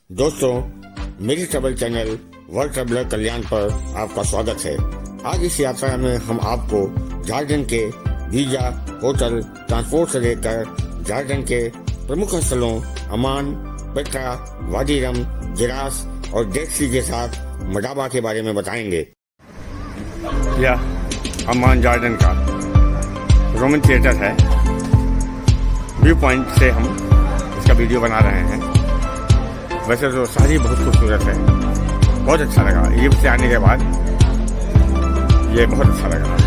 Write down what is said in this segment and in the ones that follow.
दोस्तों, मेरी travel channel world traveller कल्याण पर आपका स्वागत है। आज इस यात्रा में हम आपको झारखंड के वीजा, होटल, ट्रांसपोर्ट से लेकर झारखंड के प्रमुख स्थलों अमान, पेट्रा, वाडी रम, जिरास और डेड सी के साथ मडाबा के बारे में बताएंगे। यह अमान झारखंड का रोमन थिएटर है। व्यू पॉइंट से हम इसका वीडियो बना रहे हैं। वैसे तो सारी बहुत खूबसूरत है, बहुत अच्छा लगा। ईजिप्ट से आने के बाद ये बहुत अच्छा लगा।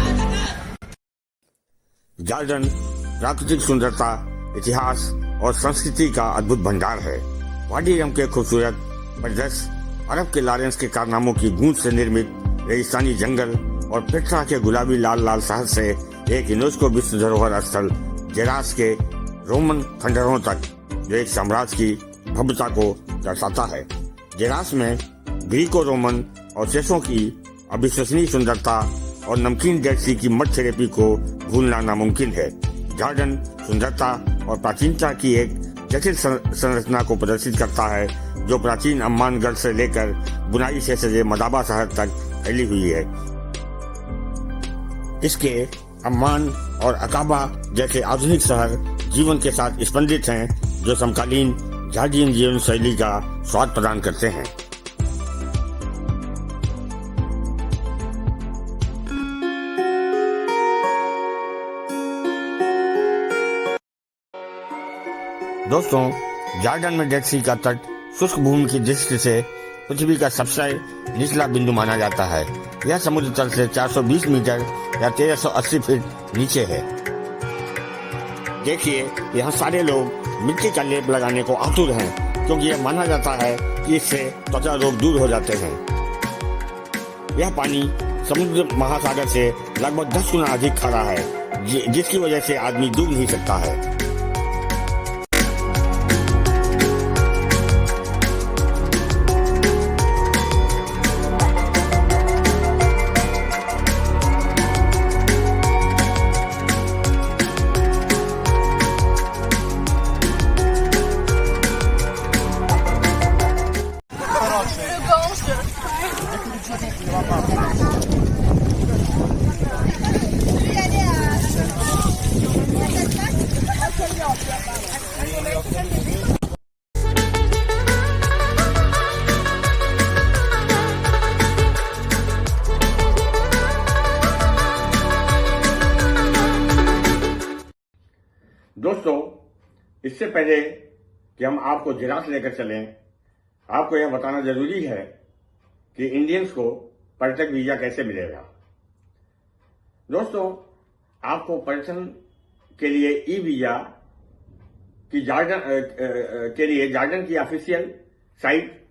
झारखंड प्राकृतिक सुंदरता, इतिहास और संस्कृति का अद्भुत भंडार है। वाडी रम के खूबसूरत परिदृश्य, अरब के लॉरेंस के कारनामों की गूंज से निर्मित रेगिस्तानी जंगल और पेट्रा के गुलाबी लाल लाल शहर से एक यूनेस्को विश्व धरोहर स्थल जेरास के रोमन खंडहरों तक, जो एक साम्राज्य की भव्यता को दर्शाता है। जेरास में ग्रीको रोमन अवशेषों की अविश्वसनीय सुंदरता और नमकीन डेड सी की मड थेरेपी को भूलना नामुमकिन है। झारखंड सुंदरता और प्राचीनता की एक जटिल संरचना को प्रदर्शित करता है, जो प्राचीन अम्मानगढ़ से लेकर बुनाई से सजे मडाबा शहर तक फैली हुई है। इसके अम्मान और अकाबा जैसे आधुनिक शहर जीवन के साथ स्पंदित हैं, जो समकालीन झारखंडी जीवन शैली का स्वाद प्रदान करते हैं। दोस्तों, झारखंड में डेड सी का तट शुष्क भूमि की दृष्टि से पृथ्वी का सबसे निचला बिंदु माना जाता है। यह समुद्र तल से 420 मीटर या 1380 फीट नीचे है। देखिए, यहाँ सारे लोग मिट्टी का लेप लगाने को आतुर हैं, क्योंकि यह माना जाता है कि इससे त्वचा रोग दूर हो जाते हैं। यह पानी समुद्र महासागर से लगभग 10 गुना अधिक खारा है, जिसकी वजह से आदमी डूब नहीं सकता है। दोस्तों, इससे पहले कि हम आपको जिरास लेकर चलें, आपको यह बताना जरूरी है कि इंडियंस को पर्यटक वीजा कैसे मिलेगा। दोस्तों, आपको पर्यटन के लिए ई वीजा की झारखंड की ऑफिशियल साइट,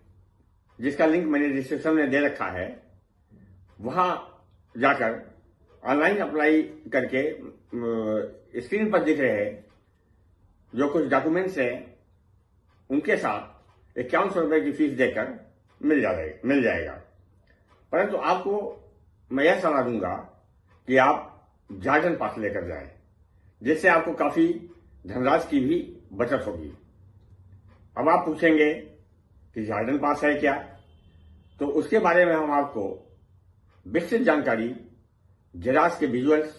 जिसका लिंक मैंने डिस्क्रिप्शन में दे रखा है, वहां जाकर ऑनलाइन अप्लाई करके स्क्रीन पर दिख रहे जो कुछ डॉक्यूमेंट्स हैं, उनके साथ 5100 रुपए की फीस देकर मिल जाएगा। परंतु आपको मैं यह सलाह दूंगा कि आप झारखंड पास लेकर जाएं, जिससे आपको काफी धनराशि की भी बचत होगी। अब आप पूछेंगे कि झारखंड पास है क्या, तो उसके बारे में हम आपको विस्तृत जानकारी जेरास के विजुअल्स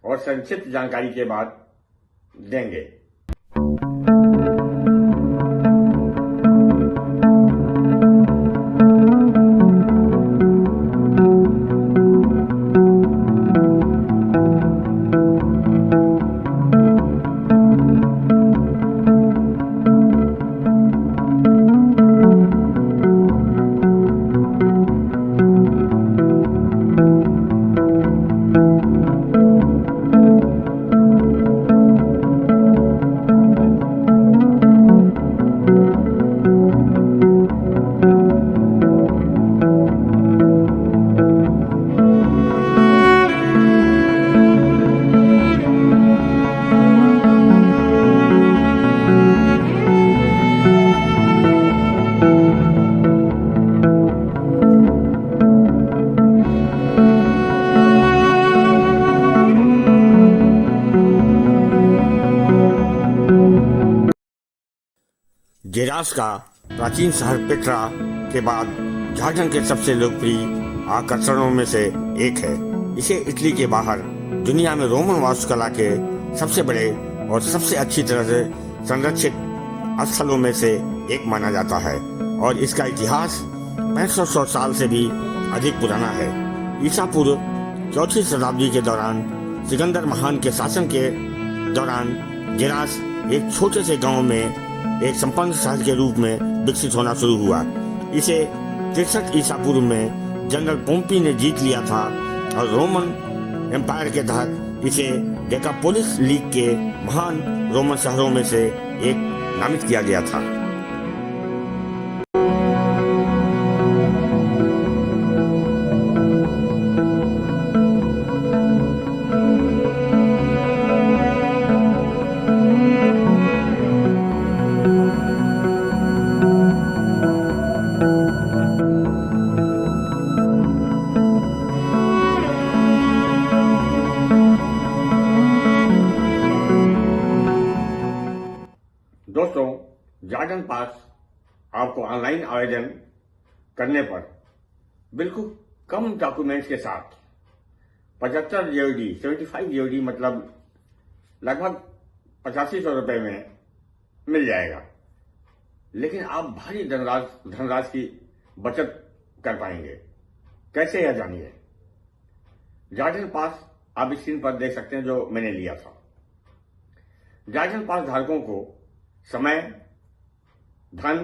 और संक्षिप्त जानकारी के बाद देंगे। जेरास का प्राचीन शहर पेट्रा के बाद जॉर्डन के सबसे लोकप्रिय आकर्षणों में से एक है। इसे इटली के बाहर दुनिया में रोमन वास्तुकला के सबसे बड़े और सबसे अच्छी तरह से संरक्षित स्थलों में से एक माना जाता है और इसका इतिहास 500 साल से भी अधिक पुराना है। ईसा पूर्व 4वीं शताब्दी के दौरान सिकंदर महान के शासन के दौरान गेरास एक छोटे से गांव में एक संपन्न शहर के रूप में विकसित होना शुरू हुआ। इसे 63 ईसा पूर्व में जनरल पोम्पी ने जीत लिया था और रोमन एम्पायर के तहत इसे डेकापोलिस लीग के महान रोमन शहरों में से एक नामित किया गया था। दोस्तों, जॉर्डन पास आपको ऑनलाइन आवेदन करने पर बिल्कुल कम डॉक्यूमेंट्स के साथ 75 जीओडी 75 जीओडी मतलब लगभग 8500 रुपए में मिल जाएगा। लेकिन आप भारी धनराशि की बचत कर पाएंगे। कैसे यह जानिए। जॉर्डन पास आप स्क्रीन पर देख सकते हैं जो मैंने लिया था। जॉर्डन पास धारकों को समय, धन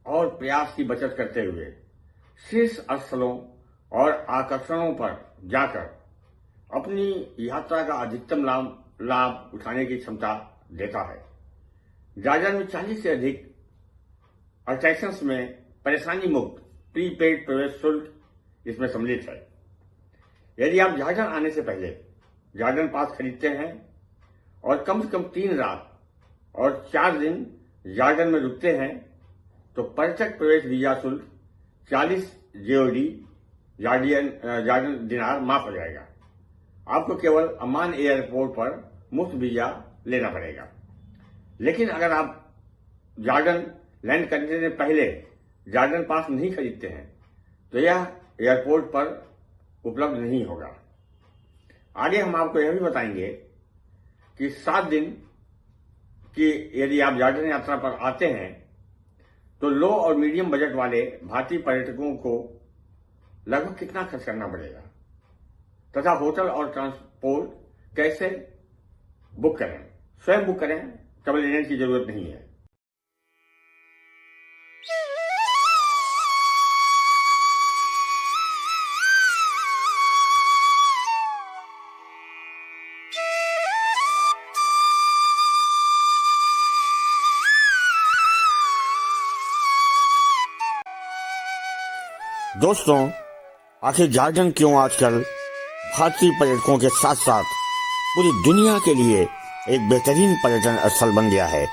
और प्रयास की बचत करते हुए शीर्ष स्थलों और आकर्षणों पर जाकर अपनी यात्रा का अधिकतम लाभ उठाने की क्षमता देता है। जॉर्डन में 40 से अधिक अट्रैक्शंस में परेशानी मुक्त प्रीपेड प्रवेश शुल्क इसमें सम्मिलित है। यदि आप जॉर्डन आने से पहले जॉर्डन पास खरीदते हैं और कम से कम 3 रात और 4 दिन जॉर्डन में रुकते हैं तो पर्यटक प्रवेश वीजा शुल्क 40 जीओडी जॉर्डन दिनार माफ हो जाएगा। आपको केवल अम्मान एयरपोर्ट पर मुफ्त वीजा लेना पड़ेगा। लेकिन अगर आप जॉर्डन लैंड करने से पहले जॉर्डन पास नहीं खरीदते हैं तो यह एयरपोर्ट पर उपलब्ध नहीं होगा। आगे हम आपको यह भी बताएंगे कि 7 दिन कि यदि आप जॉर्डन यात्रा पर आते हैं तो लो और मीडियम बजट वाले भारतीय पर्यटकों को लगभग कितना खर्च करना पड़ेगा तथा होटल और ट्रांसपोर्ट कैसे बुक करें। स्वयं बुक करें, ट्रैवल एजेंट की जरूरत नहीं है। दोस्तों, आखिर जॉर्डन क्यों आजकल भारतीय पर्यटकों के साथ साथ पूरी दुनिया के लिए एक बेहतरीन पर्यटन स्थल बन गया है।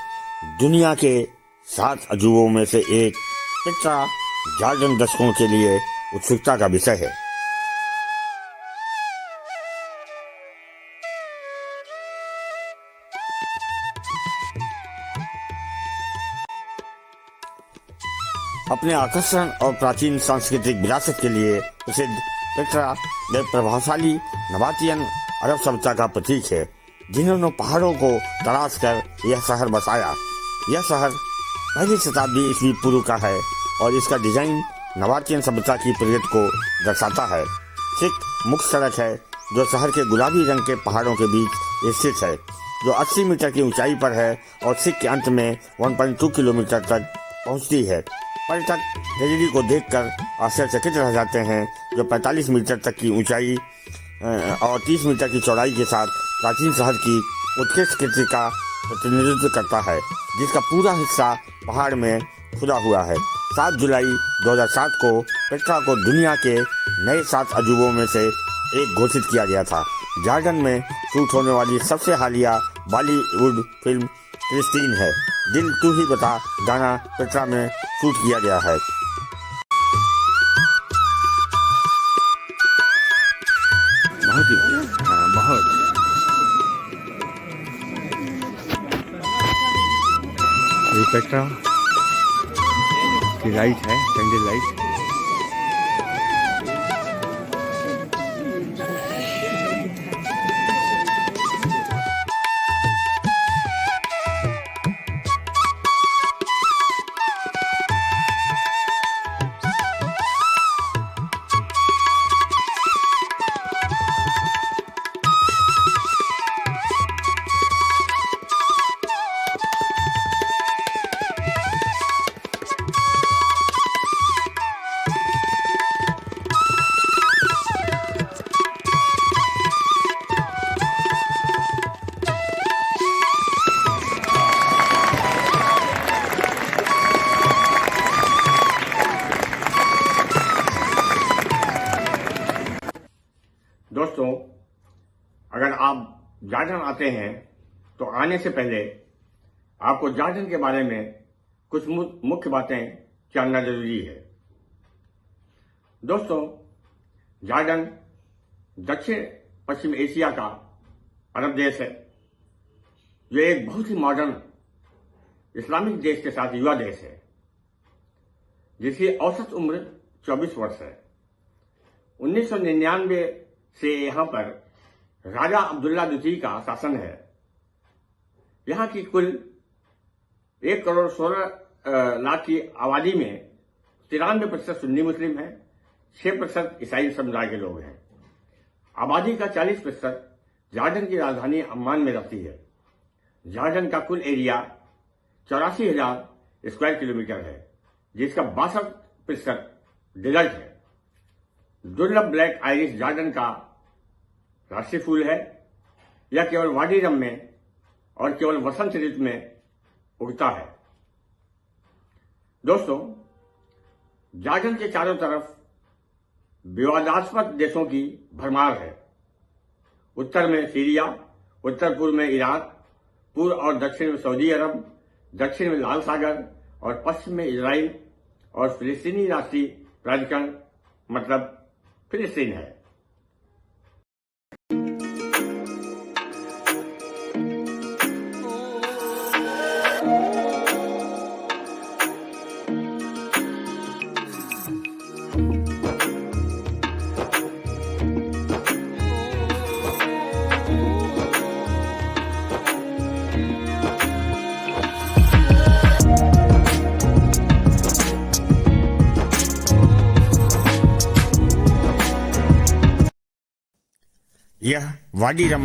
दुनिया के 7 अजूबों में से एक पेट्रा जॉर्डन दर्शकों के लिए उत्सुकता का विषय है। अपने आकर्षण और प्राचीन सांस्कृतिक विरासत के लिए प्रसिद्ध पेट्रा एक प्रभावशाली नबातियन अरब सभ्यता का प्रतीक है, जिन्होंने पहाड़ों को तराश कर यह शहर बसाया। यह शहर 1वीं शताब्दी ईस्वी पूर्व का है और इसका डिजाइन नबातियन सभ्यता की पीरियड को दर्शाता है। सिख मुख्य सड़क है जो शहर के गुलाबी रंग के पहाड़ों के बीच स्थित है, जो 80 मीटर की ऊंचाई पर है और सिख के अंत में 1.2 किलोमीटर तक पहुंचती है। पर्यटक ट्रेजेडी को देखकर आश्चर्यचकित रह जाते हैं, जो 45 मीटर तक की ऊंचाई और 30 मीटर की चौड़ाई के साथ प्राचीन शहर की उत्कृष्ट कृति का प्रतिनिधित्व करता है, जिसका पूरा हिस्सा पहाड़ में खुदा हुआ है। 7 जुलाई 2007 को पेट्रा को दुनिया के नए 7 अजूबों में से एक घोषित किया गया था। जॉर्डन में शूट होने वाली सबसे हालिया बॉलीवुड फिल्म क्रिस्टीन है। दिल तू ही बता गाना पेट्रा में शूट किया गया है। बहुत पेट्रा की लाइट है, कैंडल लाइट। दोस्तों, अगर आप जॉर्डन आते हैं तो आने से पहले आपको जॉर्डन के बारे में कुछ मुख्य बातें जानना जरूरी है। दोस्तों, जॉर्डन दक्षिण पश्चिम एशिया का अरब देश है, जो एक बहुत ही मॉडर्न इस्लामिक देश के साथ युवा देश है, जिसकी औसत उम्र 24 वर्ष है। 1999 से यहां पर राजा अब्दुल्ला द्वितीय का शासन है। यहां की कुल 1,16,00,000 की आबादी में 93% सुन्नी मुस्लिम है, 6% ईसाई समुदाय के लोग हैं। आबादी का 40% जॉर्डन की राजधानी अम्मान में रहती है। जॉर्डन का कुल एरिया 84,000 स्क्वायर किलोमीटर है, जिसका 62% डेजर्ट है। दुर्लभ ब्लैक आइरिश जॉर्डन का राष्ट्रीय फूल है। यह केवल वाडी रम में और केवल वसंत ऋतु में उगता है। दोस्तों, जॉर्डन के चारों तरफ विवादास्पद देशों की भरमार है। उत्तर में सीरिया, उत्तर पूर्व में इराक, पूर्व और दक्षिण में सऊदी अरब, दक्षिण में लाल सागर और पश्चिम में इजराइल और फिलिस्तीनी राष्ट्रीय प्राधिकरण मतलब फिलिस्तीन है। यह वाडी रम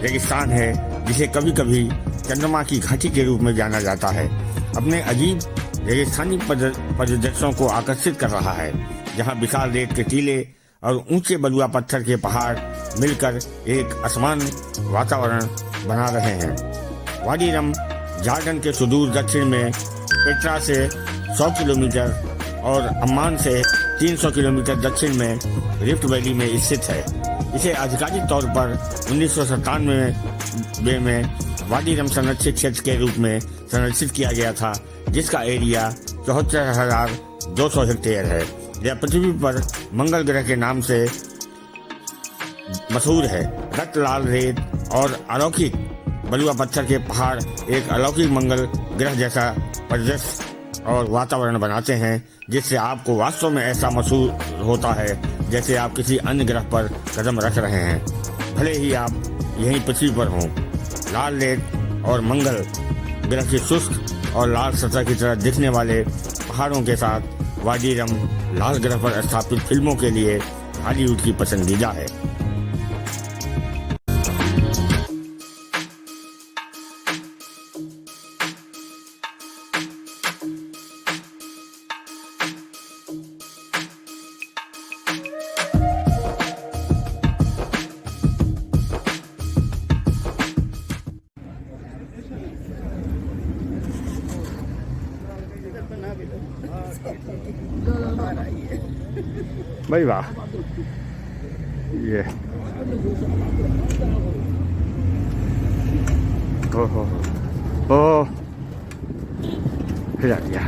रेगिस्तान है, जिसे कभी कभी चंद्रमा की घाटी के रूप में जाना जाता है। अपने अजीब रेगिस्तानी परिदृश्यों को आकर्षित कर रहा है, जहां विशाल रेत के टीले और ऊंचे बलुआ पत्थर के पहाड़ मिलकर एक असमान वातावरण बना रहे हैं। वाडी रम जॉर्डन के सुदूर दक्षिण में पेट्रा से 100 किलोमीटर और अम्मान से 300 किलोमीटर दक्षिण में रिफ्ट वैली में स्थित है। इसे आधिकारिक तौर पर 1997 में वाडी रम संरक्षित क्षेत्र के रूप में संरक्षित किया गया था, जिसका एरिया 74,200 हेक्टेयर है। यह पृथ्वी पर मंगल ग्रह के नाम से मशहूर है। रक्त लाल रेत और अलौकिक बलुआ पत्थर के पहाड़ एक अलौकिक मंगल ग्रह जैसा परिदृश्य और वातावरण बनाते हैं, जिससे आपको वास्तव में ऐसा महसूस होता है जैसे आप किसी अन्य ग्रह पर कदम रख रहे हैं, भले ही आप यहीं पृथ्वी पर हों। लाल रेत और मंगल ग्रह की शुष्क और लाल सतह की तरह दिखने वाले पहाड़ों के साथ वाडी रम लाल ग्रह पर स्थापित फिल्मों के लिए हॉलीवुड की पसंदीदा है। भाई वाह, ये ओ हिला दिया।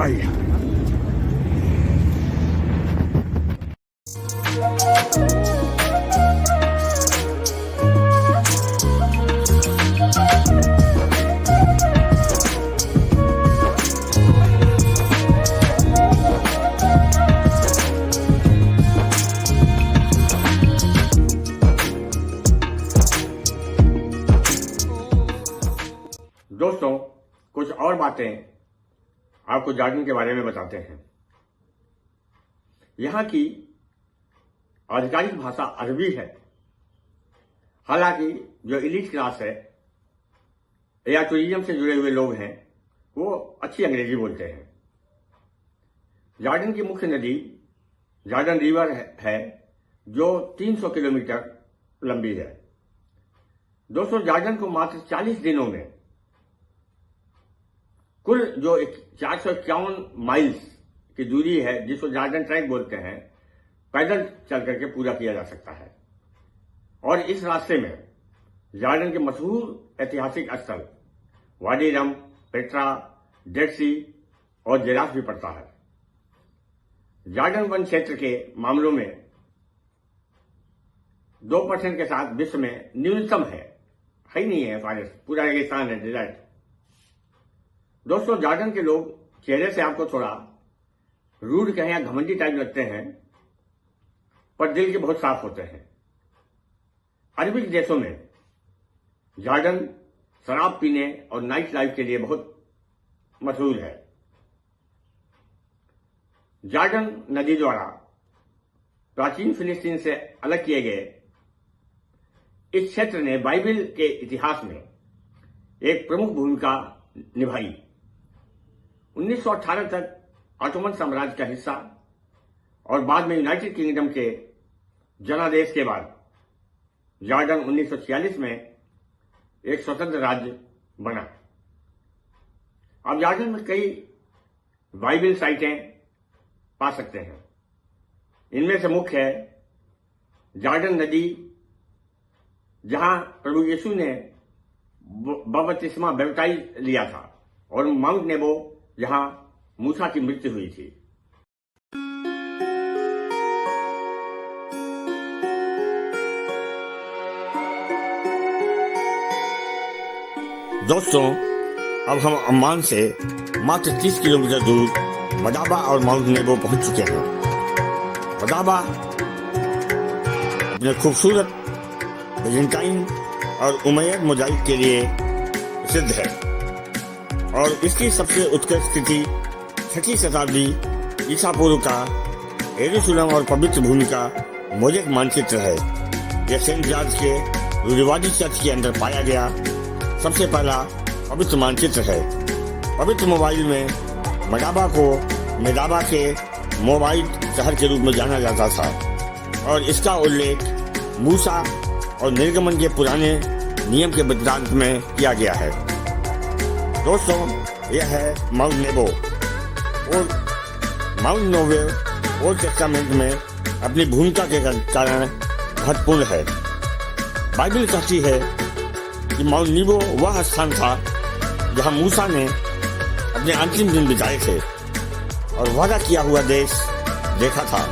आइए दोस्तों, कुछ और बातें आपको जॉर्डन के बारे में बताते हैं। यहाँ की आधिकारिक भाषा अरबी है। हालांकि जो एलीट क्लास है या टूरिज्म से जुड़े हुए लोग हैं वो अच्छी अंग्रेजी बोलते हैं। जॉर्डन की मुख्य नदी जॉर्डन रिवर है जो 300 किलोमीटर लंबी है। दोस्तों, जॉर्डन को मात्र 40 दिनों में कुल जो 451 माइल्स की दूरी है, जिसको जॉर्डन ट्रैक बोलते हैं, पैदल चल करके पूरा किया जा सकता है। और इस रास्ते में जॉर्डन के मशहूर ऐतिहासिक स्थल वाडी रम, पेट्रा, डेड सी और जेराफ भी पड़ता है। जॉर्डन वन क्षेत्र के मामलों में 2% के साथ विश्व में न्यूनतम है ही नहीं है। फॉरेस्ट पूरा रेगिस्तान है, डिजर्ट। दोस्तों, जॉर्डन के लोग चेहरे से आपको थोड़ा रूड कहें या घमंडी टाइप लगते हैं, पर दिल के बहुत साफ होते हैं। अरबिक देशों में जॉर्डन शराब पीने और नाइट लाइफ के लिए बहुत मशहूर है। जॉर्डन नदी द्वारा प्राचीन फिलिस्तीन से अलग किए गए इस क्षेत्र ने बाइबल के इतिहास में एक प्रमुख भूमिका निभाई। 1918 तक ऑटोमन साम्राज्य का हिस्सा और बाद में यूनाइटेड किंगडम के जनादेश के बाद जॉर्डन 1946 में एक स्वतंत्र राज्य बना। अब जॉर्डन में कई बाइबल साइटें पा सकते हैं। इनमें से मुख्य है जॉर्डन नदी, जहां प्रभु यीशु ने बपतिस्मा बैप्टाइज लिया था, और माउंट नेबो, जहां मूसा की मृत्यु हुई थी। दोस्तों, अब हम अम्मान से मात्र 30 किलोमीटर दूर मदाबा और माउंट नेबो पहुंच चुके हैं। मदाबा अपने खूबसूरत बेजेंटाइन और उमैयद मोजाइक के लिए प्रसिद्ध है और इसकी सबसे उत्कृष्ट स्थिति 6वीं शताब्दी ईसा पूर्व का यरूशलेम और पवित्र भूमि का मोज़ेक मानचित्र है। यह सेंट जॉर्ज के रूढ़िवादी चर्च के अंदर पाया गया सबसे पहला पवित्र मानचित्र है। पवित्र मोबाइल में मदाबा को मेदाबा के मोबाइट शहर के रूप में जाना जाता था और इसका उल्लेख मूसा और निर्गमन के पुराने नियम के वृत्तांत में किया गया है। दोस्तों, यह है माउंट नेबो। और माउंट नेबो ओल्ड टेस्टामेंट में अपनी भूमिका के कारण महत्वपूर्ण है। बाइबल कहती है कि माउंट नेबो वह स्थान था जहां मूसा ने अपने अंतिम दिन बिताए थे और वादा किया हुआ देश देखा था,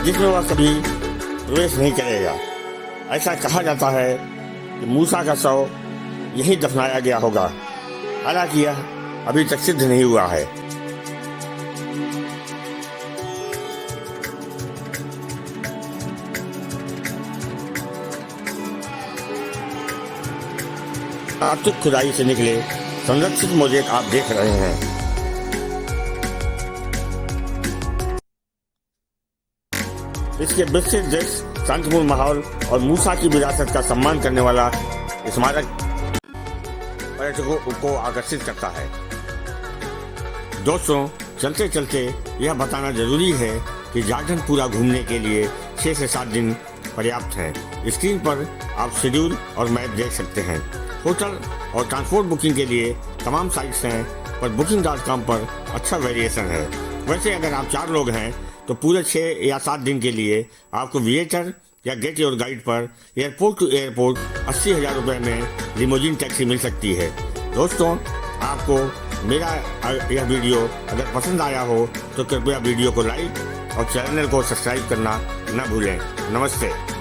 जिसमें वह कभी प्रवेश नहीं करेगा। ऐसा कहा जाता है कि मूसा का शव यहीं दफनाया गया होगा, हालांकि यह अभी तक सिद्ध नहीं हुआ है। आर्थिक खुदाई से निकले संरक्षित मोज़ेक आप देख रहे हैं। इसके विस्तृत दृश्य, शांतिपूर्ण माहौल और मूसा की विरासत का सम्मान करने वाला स्मारक पर्यटकों को आकर्षित करता है। दोस्तों, चलते चलते यह बताना जरूरी है कि जॉर्डन पूरा घूमने के लिए 6 से 7 दिन पर्याप्त हैं। स्क्रीन पर आप शेड्यूल और मैप देख सकते हैं। होटल और ट्रांसपोर्ट बुकिंग के लिए तमाम साइट्स हैं, पर booking.com पर अच्छा वेरिएशन है। वैसे अगर आप 4 लोग हैं तो पूरे 6 या 7 दिन के लिए आपको विएटर या गेट योर गाइड पर एयरपोर्ट टू एयरपोर्ट 80,000 रुपये में लिमोजिन टैक्सी मिल सकती है। दोस्तों, आपको मेरा यह वीडियो अगर पसंद आया हो तो कृपया वीडियो को लाइक और चैनल को सब्सक्राइब करना न भूलें। नमस्ते।